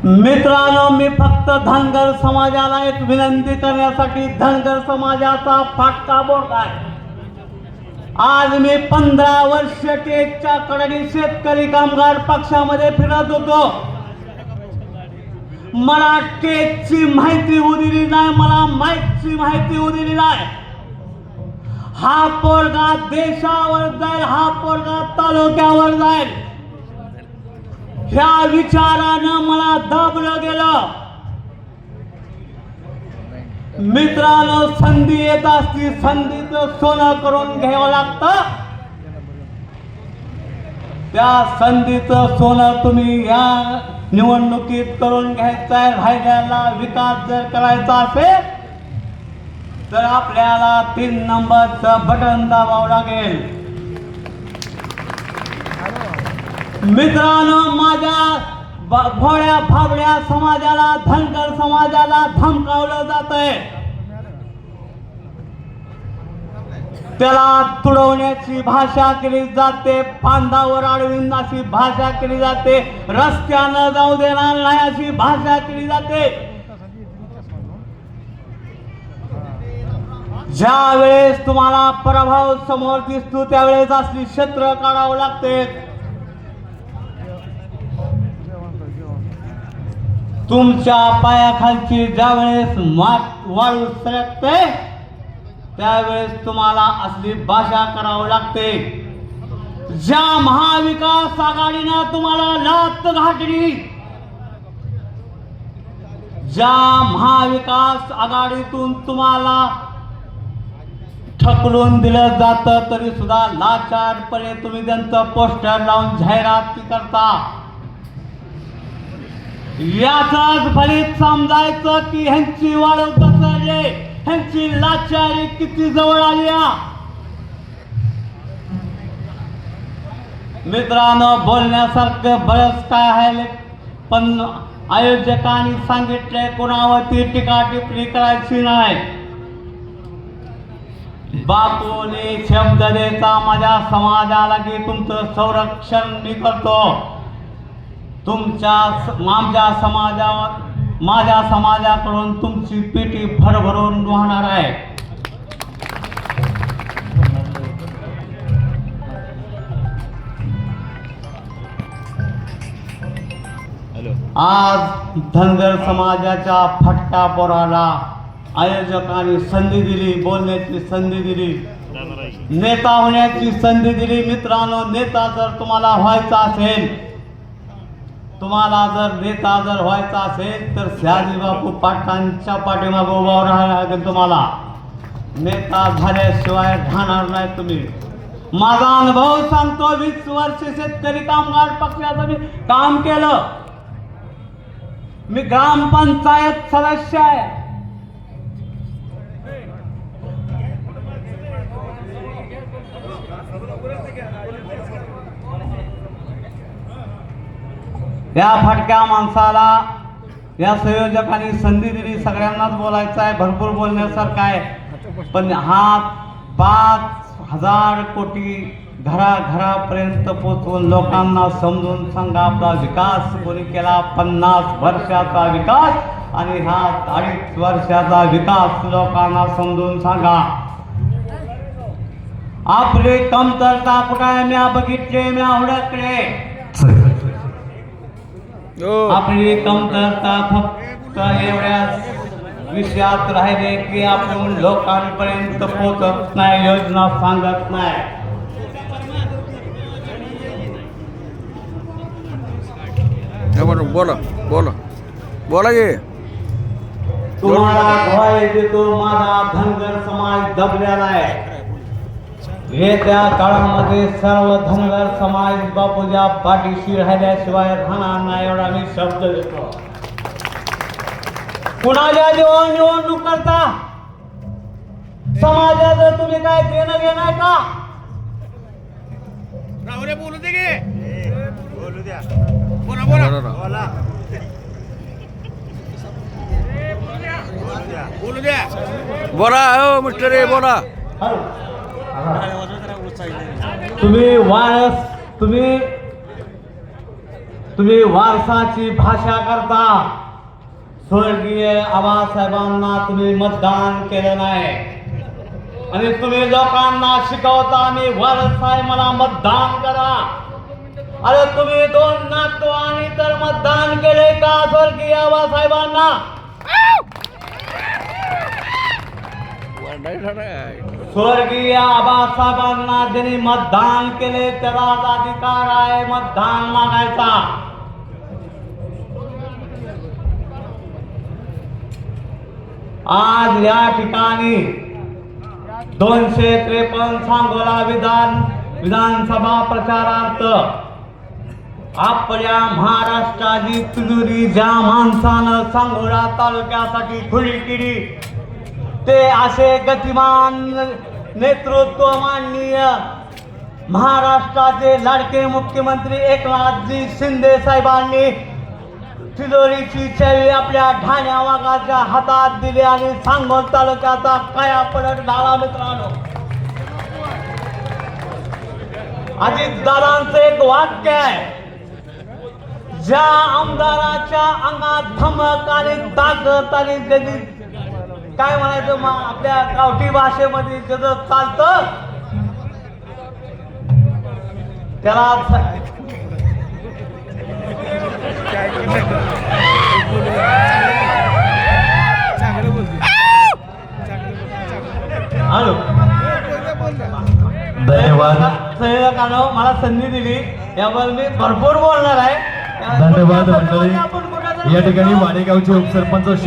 मित्रांनो, मी फक्त धनगर समाजाला एक विनंती करण्यासाठी धनगर समाजाचा फाटका बोट आहे। आज मी 15 वर्ष टेकच्या कडनी शेतकरी कामगार पक्षामध्ये फिरत होतो। मला टेकची माहिती दिली नाही, मला माईकची माहिती दिली नाही। हा पोरगा देशावर जाईल, हा पोरगा तालुक्यावर जाईल, ह्या विचारानं मला दाबलं गेलं। मित्रांनो, संधी येत असती, संधीचं सोनं करून घ्यावं लागतं। त्या संधीचं सोनं तुम्ही या निवडणुकीत करून घ्यायचंय। राहिलेला विकास जर करायचा असेल तर आपल्याला 3 नंबरचं बटन दाबावं लागेल। मित्रांनो, माझ्या भोळ्या फाबड्या समाजाला, धनगर समाजाला धमकावलं जातंय, त्याला तुडवण्याची भाषा केली जाते, बांधावर अडवीन अशी भाषा केली जाते, रस्त्यानं जाऊ देणार नाही अशी भाषा केली जाते। ज्या वेळेस तुम्हाला प्रभाव समोर दिसतो त्यावेळेस असली शस्त्र काढावं लागते। तुमच्या पायाखालची ज्यावेळेस वाळू सरकते त्यावेळेस तुम्हाला असली भाषा करावी लागते। ज्या महाविकास आघाडीनं तुम्हाला लाथ घातली, ज्या महाविकास आघाडीतून तुम्हाला ढकलून दिलं जातं तरी सुद्धा लाचारपणे तुम्ही त्यांचं पोस्टर लावून जाहिराती करता। याचाच फलित समजायचं की ह्यांची वाळू घसरली, ह्यांची लाचारी किती जवळ आली। मित्रांनो, बोलण्यासारखं बरंच काय आहे, पण आयोजकांनी सांगितलंय कोणावरती टीका टिप्पणी करायची नाही। बापूने शब्द देता माझ्या समाजाला की तुमचं संरक्षण मी करतो, माझ्या समाजाकडून तुमची पेटी भरभरून वाहणार आहे। आज धनगर समाजाच्या फटका पोराला आयोजकांनी संधी दिली, बोलण्याची संधी दिली, नेता होण्याची संधी दिली। मित्रांनो, नेता जर तुम्हाला व्हायचा असेल, नेता व्हायचा असेल तर शहाजी बापू पाटलांच्या पाठीमागे उभा राहायला लागेल। तुम्हाला नेता झाल्याशिवाय राहणार नाही तुम्ही। माझा अनुभव सांगतो, 20 वर्ष शेतकरी कामगार पक्षाचं मी काम केलं। मी ग्रामपंचायत सदस्य आहे। या फटक्या माणसाला या संयोजकांनी संधी दिली, सगळ्यांनाच बोलायचं आहे, भरपूर बोलण्यासारखं आहे। पण हा 5,000 कोटी घराघरापर्यंत पोहोचवून लोकांना समजून सांगा आपला विकास कोणी केला। 50 वर्षाचा विकास आणि हा 2.5 वर्षाचा विकास लोकांना समजून सांगा। आपली कमतरता कुठे मी बघितले, मी हुडकले। आपली कमतरता फक्त एवढ्याच विषयात राहिले की आपण लोकांपर्यंत पोहोचत नाही, योजना सांगत नाही। बोला बोला बोला ये तुम्हाला ग्वाही देतो, माझा धनगर समाज दबलेला आहे। येत्या काळामध्ये सर्व धनगर समाज बापूच्या पाठीशी राहिल्याशिवाय राहणार नाही, एवढा मी शब्द देतो। कुणाच्या जीवन निवडणूक करता समाजाचं तुम्ही काय देणं घेणं आहे का? बोलू दे गे, बोलू द्या, बोला बोला बोला बोलू द्या, बोला हो मिस्टर रे, बोला। तुम्ही वारस, तुम्ही तुम्ही वारसाची भाषा करता. स्वर्गीय आबासाहेबांना तुम्ही मतदान केलं नाही आणि तुम्ही लोकांना शिकवता मी वारस आहे मला मतदान करा. अरे तुम्ही दोन नातू आणि तर मतदान केले का स्वर्गीय आबासाहेबांना? स्वर्गीय आबासाहेबांना ज्यांनी मतदान केले त्यालाच अधिकार आहे मतदान मागायचा. आज या ठिकाणी 253 सांगोला विधानसभा प्रचारार्थ आपल्या महाराष्ट्राची तिजोरी ज्या माणसानं सांगोला तालुक्यासाठी खुली केली ते असे गतिमान नेतृत्व माननीय महाराष्ट्राचे लाडके मुख्यमंत्री एकनाथजी शिंदे साहेबांनी तिजोरीची चावी आपल्या ढाण्या वाघाच्या हातात दिली आणि सांगोल तालुक्याचा कायापलट झाला. मित्रांनो, अजितदादांचं एक वाक्य आहे, ज्या आमदाराच्या अंगात धमक आणि ताकद आणि त्याची काय म्हणायचं मग आपल्या गावठी भाषेमध्ये जसं चालतं त्याला हॅलो धन्यवाद. सहकार्यानं मला संधी दिली याबद्दल मी भरपूर बोलणार आहे. धन्यवाद मंडळी. या ठिकाणी वाडेगावचे उपसरपंच